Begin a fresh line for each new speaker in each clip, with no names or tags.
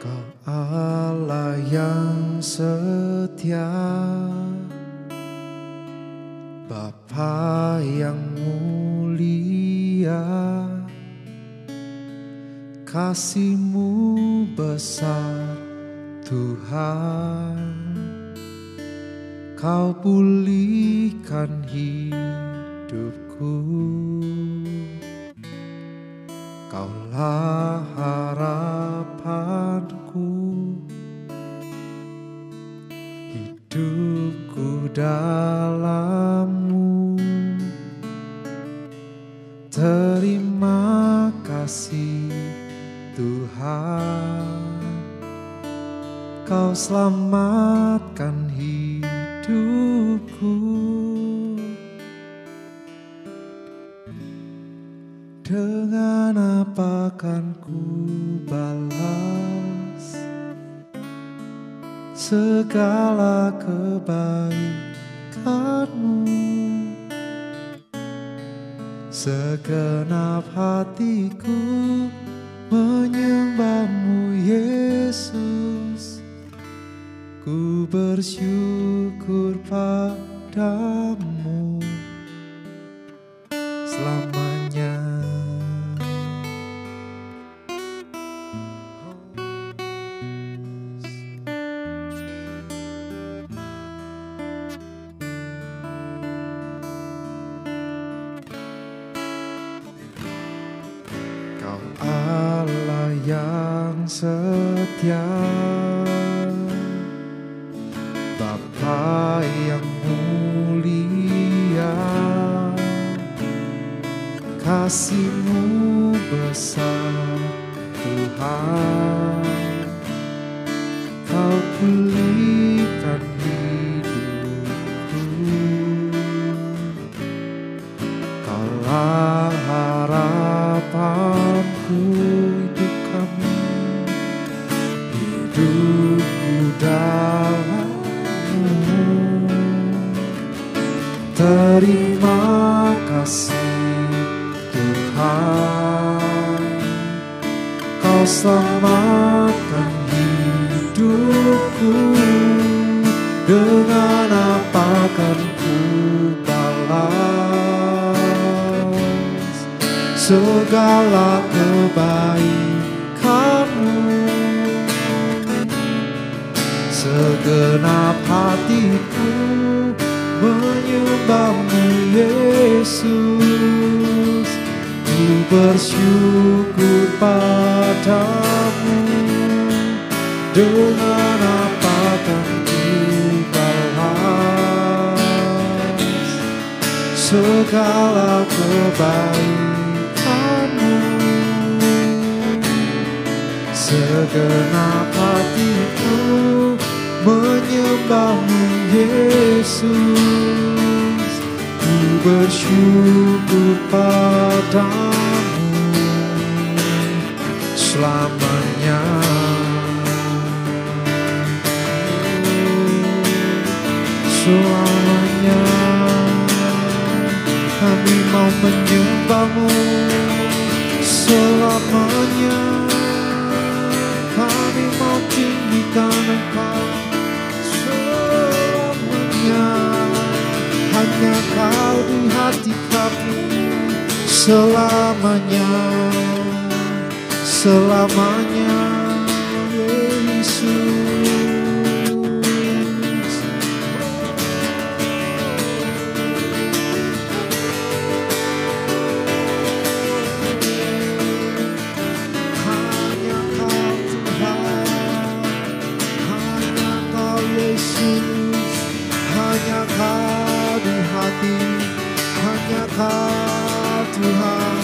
Kau Allah yang setia, Bapa yang mulia, kasih-Mu besar Tuhan. Kau pulihkan hidupku, Kaulah harapanku, hidupku dalam-Mu. Terima kasih Tuhan, Kau selamatkan hidupku. Dengan apa kan ku balas segala kebaikan-Mu? Segenap hatiku menyembah-Mu Yesus, ku bersyukur padamu selamanya. Kau Allah yang setia, Bapa yang mulia, kasih-Mu besar Tuhan. Kau pulihkan hidupku, Kaulah harapanku. Hidup kami, hidupku dalam-Mu. Terima kasih Tuhan, Kau selamatkan hidupku. Dengan apa kan ku balas segala kebaikan-Mu? Segenap hatiku menyembah-Mu Yesus, ku bersyukur padamu. Dengan apa kan ku balas segala kebaikan-Mu? Segenap hatiku menyembah-Mu Yesus, ku bersyukur padamu selamanya. Selamanya kami mau menyembah-Mu, selamanya kami mau tinggikan Engkau. Selamanya hanya Kau di hati kami. Selamanya, selamanya Yesus. Hanya Kau Tuhan, hanya Kau Yesus, hanya Kau di hati, hanya Kau Tuhan.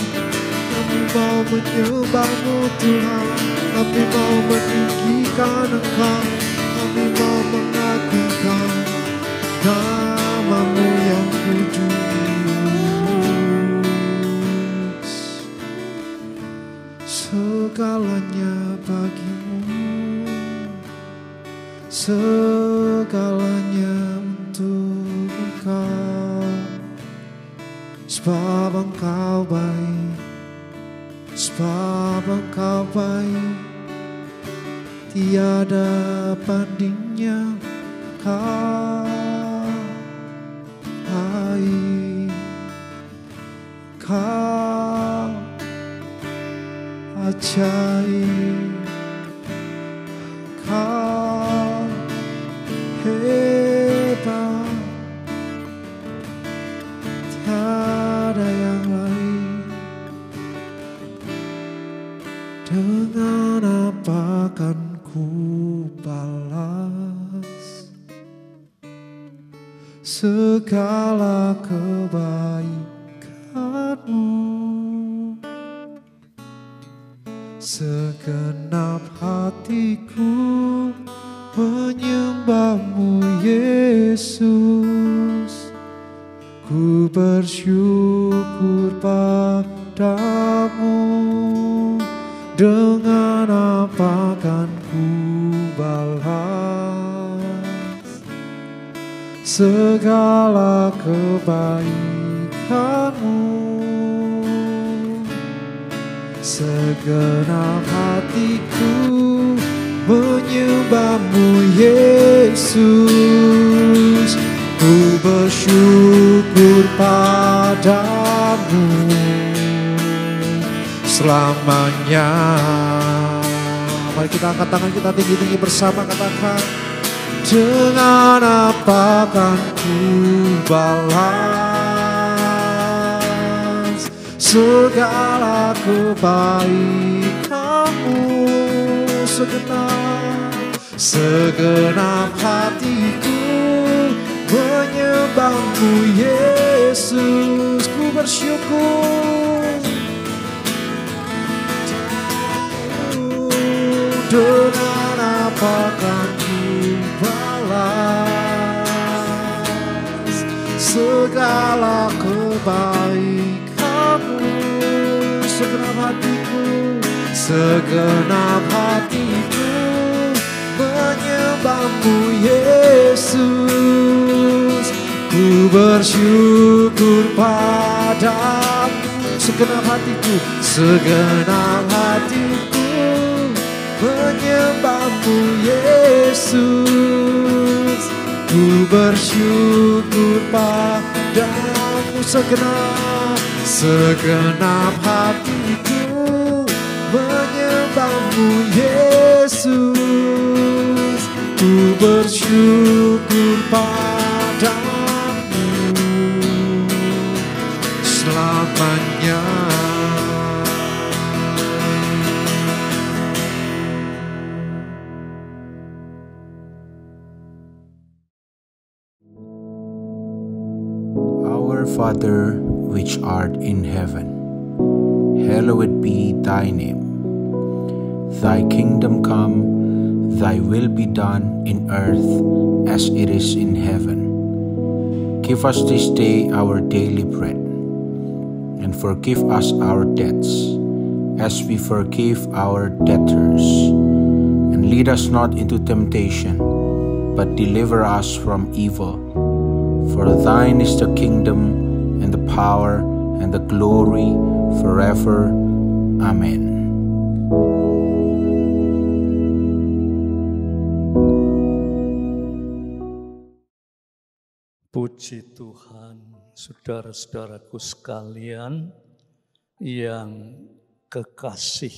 Kami mau menyembah-Mu Tuhan, kami mau meninggikan Engkau, kami mau mengagungkan nama-Mu yang kudus. Segalanya bagi-Mu, segalanya untuk Engkau. Sebab Engkau baik, sebab Engkau baik, tiada bandingnya Kau baik, Kau ajaib, Kau hebat, tiada yang lain. Dengan apa kan ku balas segala kebaikanmu? Segenap hatiku menyembahmu Yesus. Ku bersyukur padamu. Dengan apa kan ku balas segala kebaikanmu? Segenap hatiku menyembahmu Yesus. Ku bersyukur padamu selamanya. Mari kita angkat tangan kita tinggi-tinggi bersama, katakan, dengan apa kan ku balas segala kebaikanmu? Segenap hatiku menyembahmu Yesus. Ku bersyukur dengan apa kan ku balas segala kebaikanmu? Segenap hatiku menyembahmu Yesus. Ku bersyukur padamu. Segenap hatiku menyembahmu Yesus. Ku bersyukur padamu. Segenap hatiku menyembahmu Yesus. Ku bersyukur padamu selamanya.
Our Father, which art in heaven, hallowed be thy name. Thy kingdom come, thy will be done in earth as it is in heaven. Give us this day our daily bread, and forgive us our debts as we forgive our debtors. And lead us not into temptation, but deliver us from evil. For thine is the kingdom, and the power, and the glory, forever. Amen.
Puji Tuhan, saudara-saudaraku sekalian yang kekasih.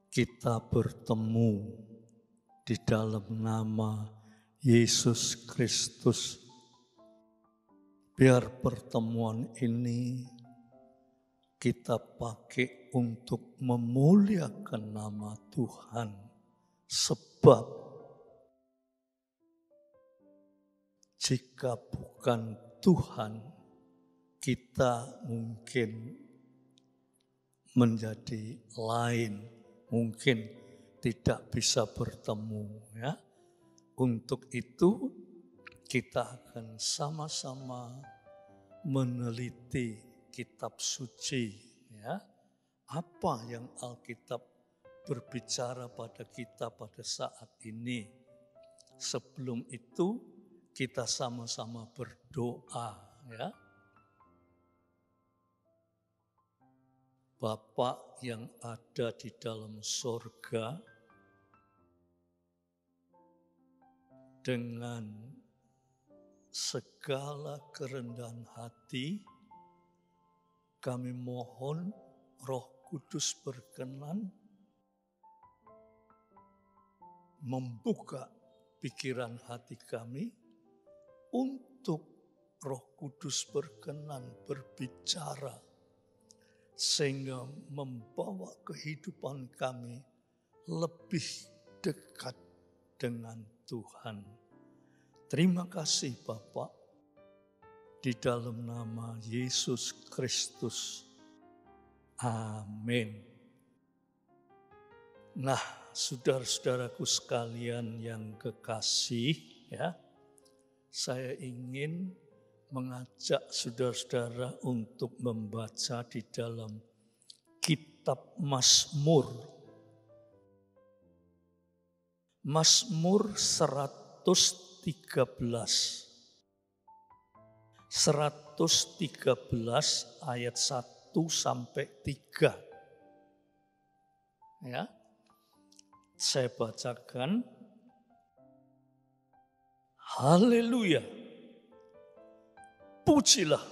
Kita bertemu di dalam nama Yesus Kristus. Biar pertemuan ini kita pakai untuk memuliakan nama Tuhan. Sebab jika bukan Tuhan, kita mungkin menjadi lain, mungkin tidak bisa bertemu, ya. Untuk itu kita akan sama-sama meneliti kitab suci, ya. Apa yang Alkitab berbicara pada kita pada saat ini. Sebelum itu kita sama-sama berdoa, ya. Bapa yang ada di dalam sorga, dengan segala kerendahan hati, kami mohon Roh Kudus berkenan membuka pikiran hati kami untuk Roh Kudus berkenan berbicara sehingga membawa kehidupan kami lebih dekat dengan Tuhan. Terima kasih Bapa, di dalam nama Yesus Kristus. Amin. Nah, saudara-saudaraku sekalian yang kekasih, ya, saya ingin mengajak saudara-saudara untuk membaca di dalam kitab Mazmur. Mazmur 113. 113 ayat 1 sampai 3. Ya. Saya bacakan. Haleluya. Pujilah,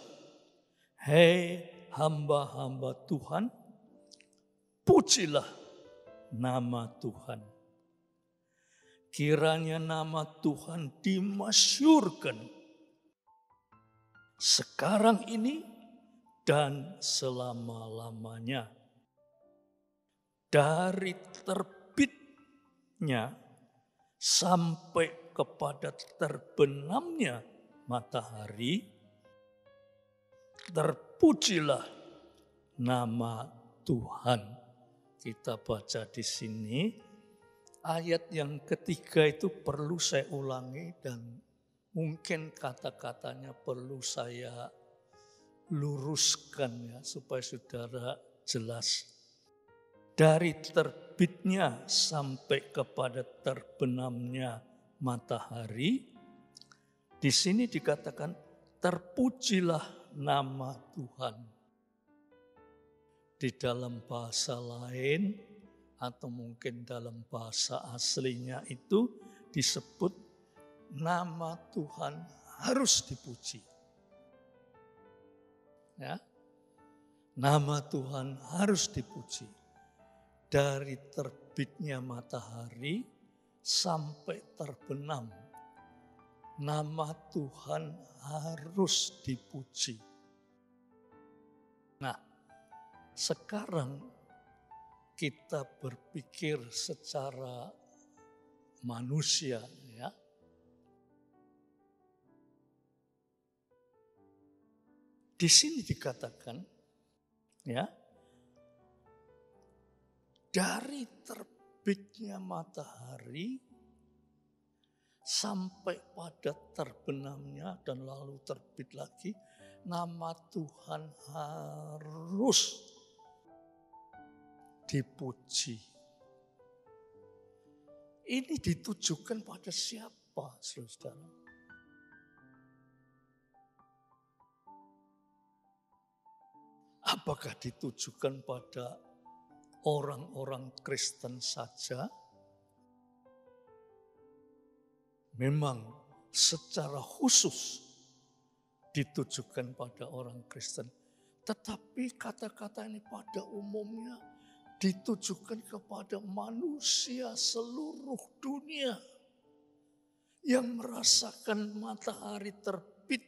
hei hamba-hamba Tuhan, pujilah nama Tuhan. Kiranya nama Tuhan dimasyhurkan sekarang ini dan selama-lamanya. Dari terbitnya sampai kepada terbenamnya matahari, terpujilah nama Tuhan. Kita baca di sini ayat yang ketiga itu perlu saya ulangi dan mungkin kata-katanya perlu saya luruskan ya supaya saudara jelas. Dari terbitnya sampai kepada terbenamnya matahari, di sini dikatakan terpujilah nama Tuhan. Di dalam bahasa lain atau mungkin dalam bahasa aslinya itu disebut nama Tuhan harus dipuji. Ya. Nama Tuhan harus dipuji. Dari terbitnya matahari sampai terbenam, nama Tuhan harus dipuji. Nah, sekarang kita berpikir secara manusia, ya. Di sini dikatakan, ya, dari terbitnya matahari sampai pada terbenamnya dan lalu terbit lagi, nama Tuhan harus dipuji. Ini ditujukan pada siapa, saudara? Apakah ditujukan pada orang-orang Kristen saja? Memang secara khusus ditujukan pada orang Kristen. Tetapi kata-kata ini pada umumnya ditujukan kepada manusia seluruh dunia yang merasakan matahari terbit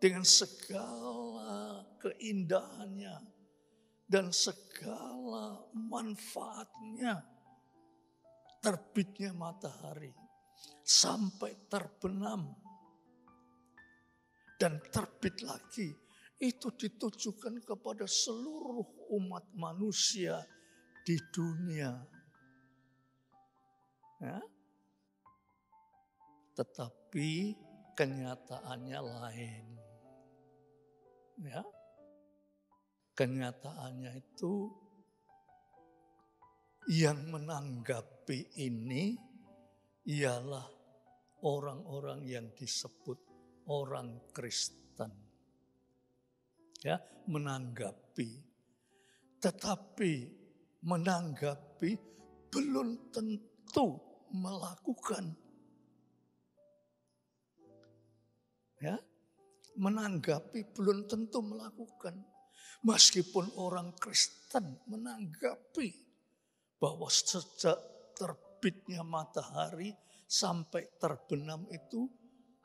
dengan segala keindahannya dan segala manfaatnya. Terbitnya matahari sampai terbenam dan terbit lagi, itu ditujukan kepada seluruh umat manusia di dunia. Ya? Tetapi kenyataannya lain. Ya? Kenyataannya itu yang menanggapi ini ialah orang-orang yang disebut orang Kristen. ya, menanggapi. Tetapi menanggapi belum tentu melakukan. Ya, menanggapi belum tentu melakukan. Meskipun orang Kristen menanggapi bahwa sejak terbitnya matahari sampai terbenam itu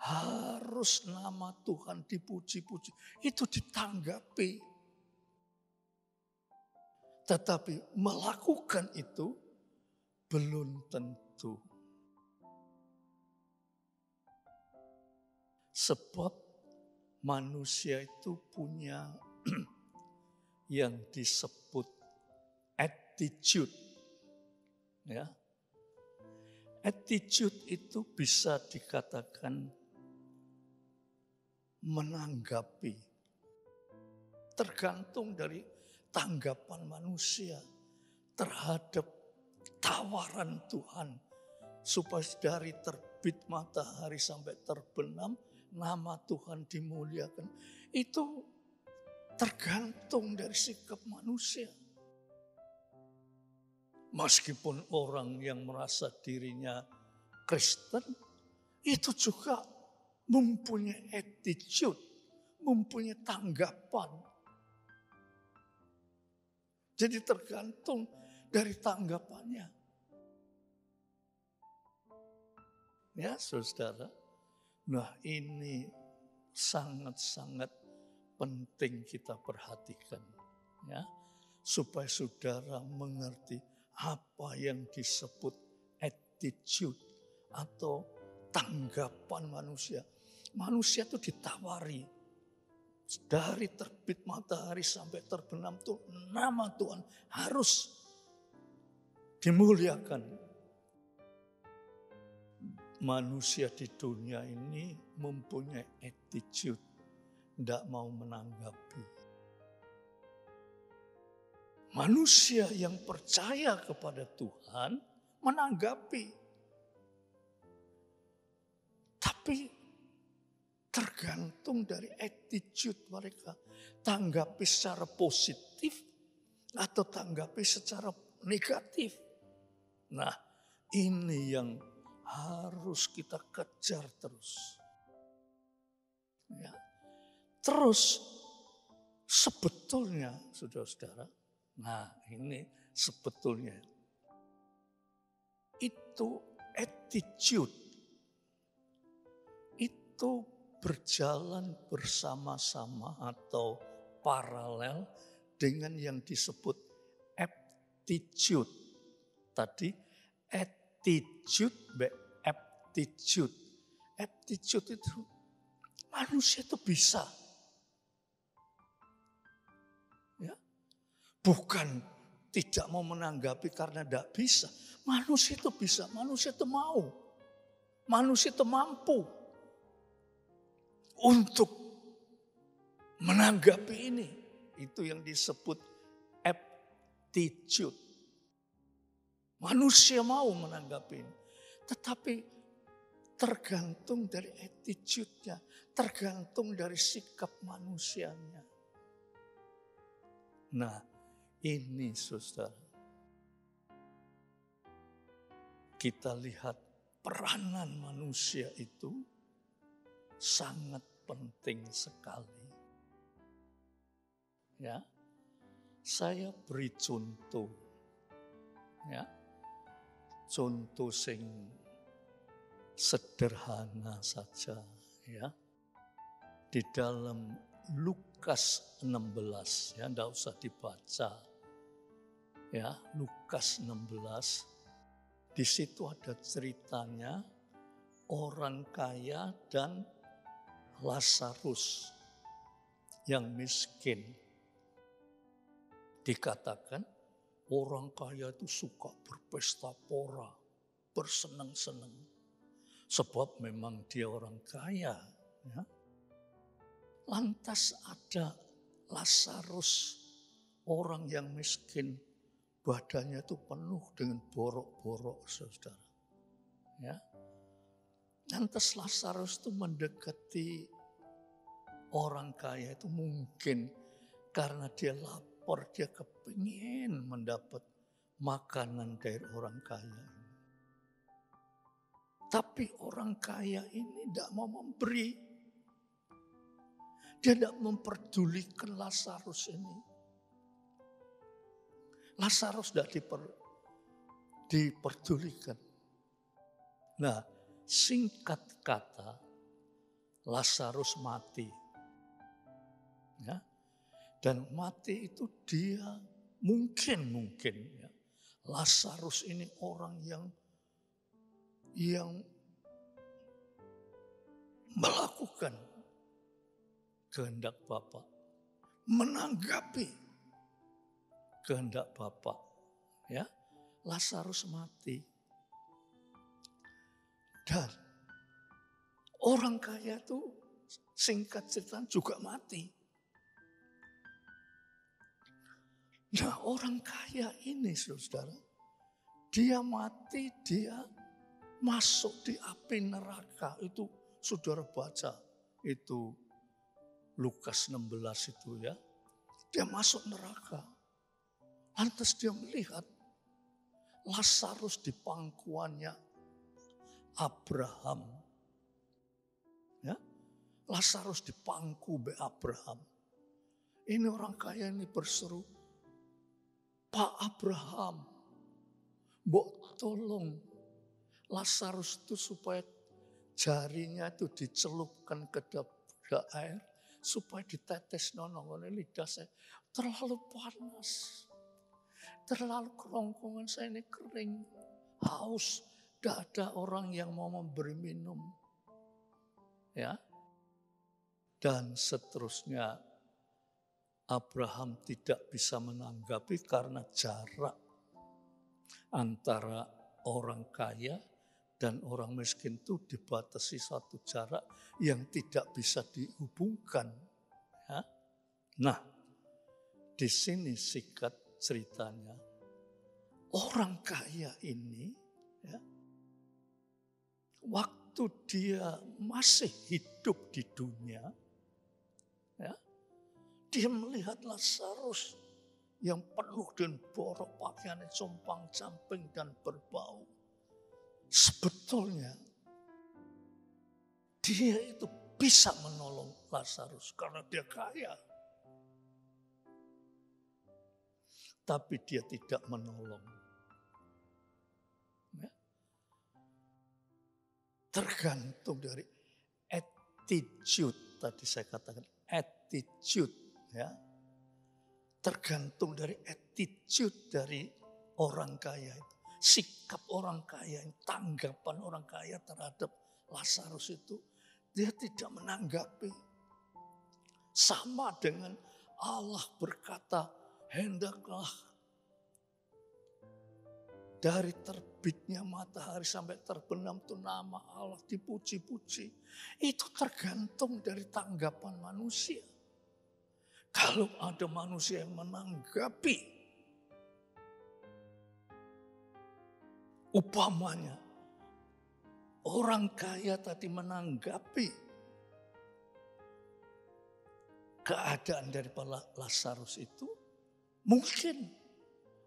harus nama Tuhan dipuji-puji. Itu ditanggapi. Tetapi melakukan itu belum tentu. Sebab manusia itu punya yang disebut attitude. Ya. Attitude itu bisa dikatakan menanggapi. Tergantung dari tanggapan manusia terhadap tawaran Tuhan. Supaya dari terbit matahari sampai terbenam, nama Tuhan dimuliakan. Itu tergantung dari sikap manusia. Meskipun orang yang merasa dirinya Kristen, itu juga mempunyai attitude, mempunyai tanggapan. Jadi tergantung dari tanggapannya. Ya, saudara. Nah, ini sangat-sangat penting kita perhatikan, ya, supaya saudara mengerti apa yang disebut attitude atau tanggapan manusia. Manusia itu ditawari dari terbit matahari sampai terbenam tuh nama Tuhan harus dimuliakan. Manusia di dunia ini mempunyai attitude, tidak mau menanggapi. Manusia yang percaya kepada Tuhan menanggapi. Tapi tergantung dari attitude mereka. Tanggapi secara positif atau tanggapi secara negatif. Nah, ini yang harus kita kejar terus. Ya. Terus sebetulnya, saudara-saudara, nah ini sebetulnya itu attitude itu berjalan bersama-sama atau paralel dengan yang disebut aptitude. Tadi attitude, aptitude. Aptitude itu manusia itu bisa. Ya. Bukan tidak mau menanggapi karena tidak bisa. Manusia itu bisa, manusia itu mau. Manusia itu mampu untuk menanggapi ini. Itu yang disebut aptitude. Manusia mau menanggapi ini. Tetapi tergantung dari attitude-nya. Tergantung dari sikap manusianya. Nah, ini saudara. Kita lihat peranan manusia itu sangat penting sekali. Ya. Saya beri contoh. Ya. Contoh sing sederhana saja, ya. Di dalam Lukas 16, ya, enggak usah dibaca. Ya, Lukas 16. Di situ ada ceritanya orang kaya dan Lazarus yang miskin. Dikatakan orang kaya itu suka berpesta pora, bersenang-senang. Sebab memang dia orang kaya. Ya. Lantas ada Lazarus, orang yang miskin. Badannya itu penuh dengan borok-borok, saudara. Ya. Lantas Lazarus itu mendekati orang kaya itu mungkin Karena dia lapar, dia kepingin mendapat makanan dari orang kaya. Tapi orang kaya ini tidak mau memberi. Dia tidak memperdulikan Lazarus ini. Lazarus tidak diperdulikan. Nah, singkat kata, Lazarus mati. Ya. Dan mati itu dia mungkin ya. Lazarus ini orang yang melakukan kehendak Bapa, menanggapi kehendak Bapa. Ya, Lazarus mati. Dan orang kaya itu singkat cerita juga mati. Nah, orang kaya ini, saudara, dia mati, dia masuk di api neraka. Itu saudara baca, itu Lukas 16 itu ya. Dia masuk neraka. Lantas dia melihat Lazarus di pangkuannya Abraham. Ya, Lazarus di pangku Abraham. Ini orang kaya ini berseru, Pak Abraham, mbok tolong Lazarus itu supaya jarinya itu dicelupkan ke dalam air, supaya ditetes nonongan lidah saya. Terlalu panas, terlalu kerongkongan saya ini kering, haus, tidak ada orang yang mau memberi minum. Ya, dan seterusnya. Abraham tidak bisa menanggapi karena jarak antara orang kaya dan orang miskin itu dibatasi satu jarak yang tidak bisa dihubungkan. Ya. Nah, di sini singkat ceritanya, orang kaya ini, ya, waktu dia masih hidup di dunia, ya, dia melihat Lazarus yang penuh dengan borok, pakaiannya compang-camping dan berbau. Sebetulnya dia itu bisa menolong Lazarus karena dia kaya. Tapi dia tidak menolong. Ya. Tergantung dari attitude, tadi saya katakan attitude. Ya, tergantung dari attitude dari orang kaya itu. Sikap orang kaya, tanggapan orang kaya terhadap Lazarus itu, dia tidak menanggapi. Sama dengan Allah berkata, hendaklah dari terbitnya matahari sampai terbenam itu nama Allah dipuji-puji. Itu tergantung dari tanggapan manusia. Kalau ada manusia yang menanggapi, umpamanya orang kaya tadi menanggapi keadaan daripada Lazarus itu, mungkin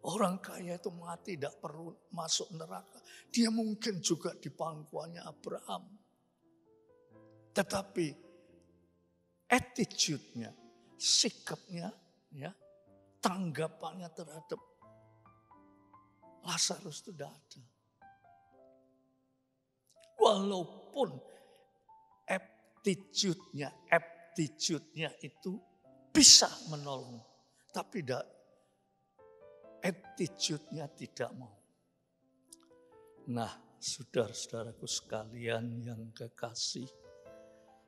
orang kaya itu mati tidak perlu masuk neraka. Dia mungkin juga di pangkuannya Abraham. Tetapi attitude-nya, sikapnya, ya, tanggapannya terhadap Lazarus itu tidak ada. Walaupun attitude-nya itu bisa menolong, tapi attitude-nya tidak mau. Nah, saudara-saudaraku sekalian yang kekasih,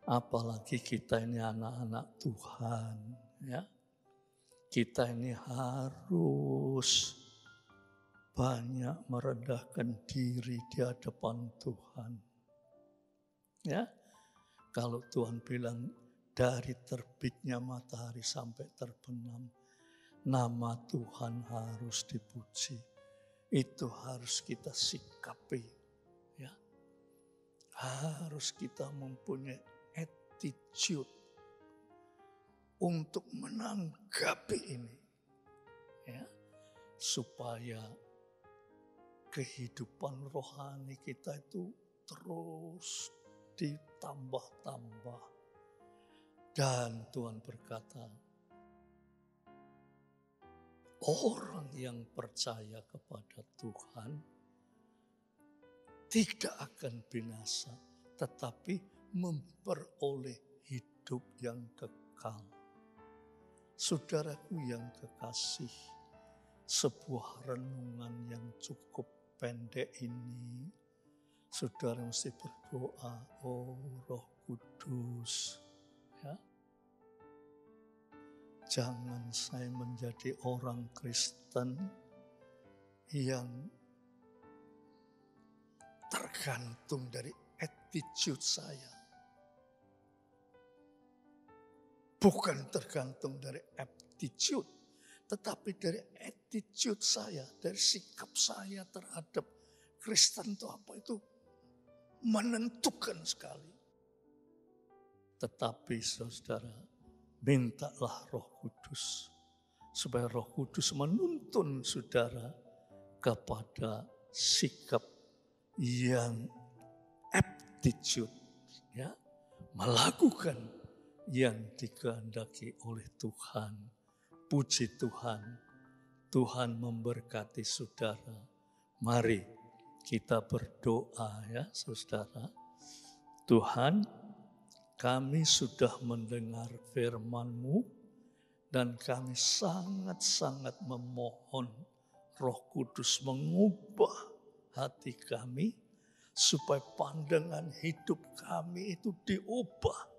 apalagi kita ini anak-anak Tuhan, ya. Kita ini harus banyak merendahkan diri di hadapan Tuhan. Ya. Kalau Tuhan bilang dari terbitnya matahari sampai terbenam, nama Tuhan harus dipuji. Itu harus kita sikapi, ya. Harus kita mempunyai attitude untuk menanggapi ini. Ya, supaya kehidupan rohani kita itu terus ditambah-tambah. Dan Tuhan berkata, orang yang percaya kepada Tuhan tidak akan binasa, tetapi memperoleh hidup yang kekal. Saudaraku yang kekasih, sebuah renungan yang cukup pendek ini, saudara mesti berdoa, oh Roh Kudus, ya. Jangan saya menjadi orang Kristen yang tergantung dari attitude saya. Bukan tergantung dari aptitude, tetapi dari attitude saya, dari sikap saya terhadap Kristen itu apa, itu menentukan sekali. Tetapi saudara, mintalah Roh Kudus, supaya Roh Kudus menuntun saudara kepada sikap yang aptitude, ya, melakukan yang dikehendaki oleh Tuhan. Puji Tuhan, Tuhan memberkati saudara. Mari kita berdoa ya saudara. Tuhan, kami sudah mendengar firman-Mu dan kami sangat-sangat memohon Roh Kudus mengubah hati kami supaya pandangan hidup kami itu diubah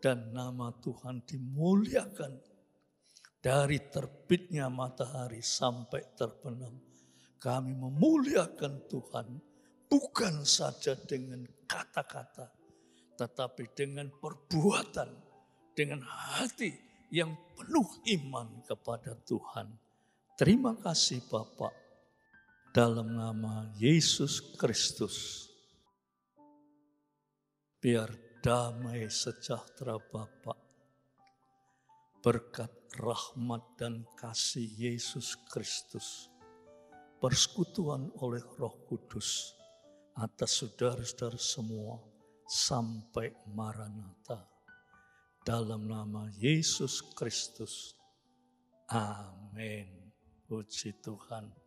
dan nama Tuhan dimuliakan dari terbitnya matahari sampai terbenam. Kami memuliakan Tuhan bukan saja dengan kata-kata, tetapi dengan perbuatan, dengan hati yang penuh iman kepada Tuhan. Terima kasih Bapak, dalam nama Yesus Kristus. Biar damai sejahtera Bapak, berkat rahmat dan kasih Yesus Kristus, persekutuan oleh Roh Kudus atas saudara-saudara semua sampai Maranatha. Dalam nama Yesus Kristus. Amin. Puji Tuhan.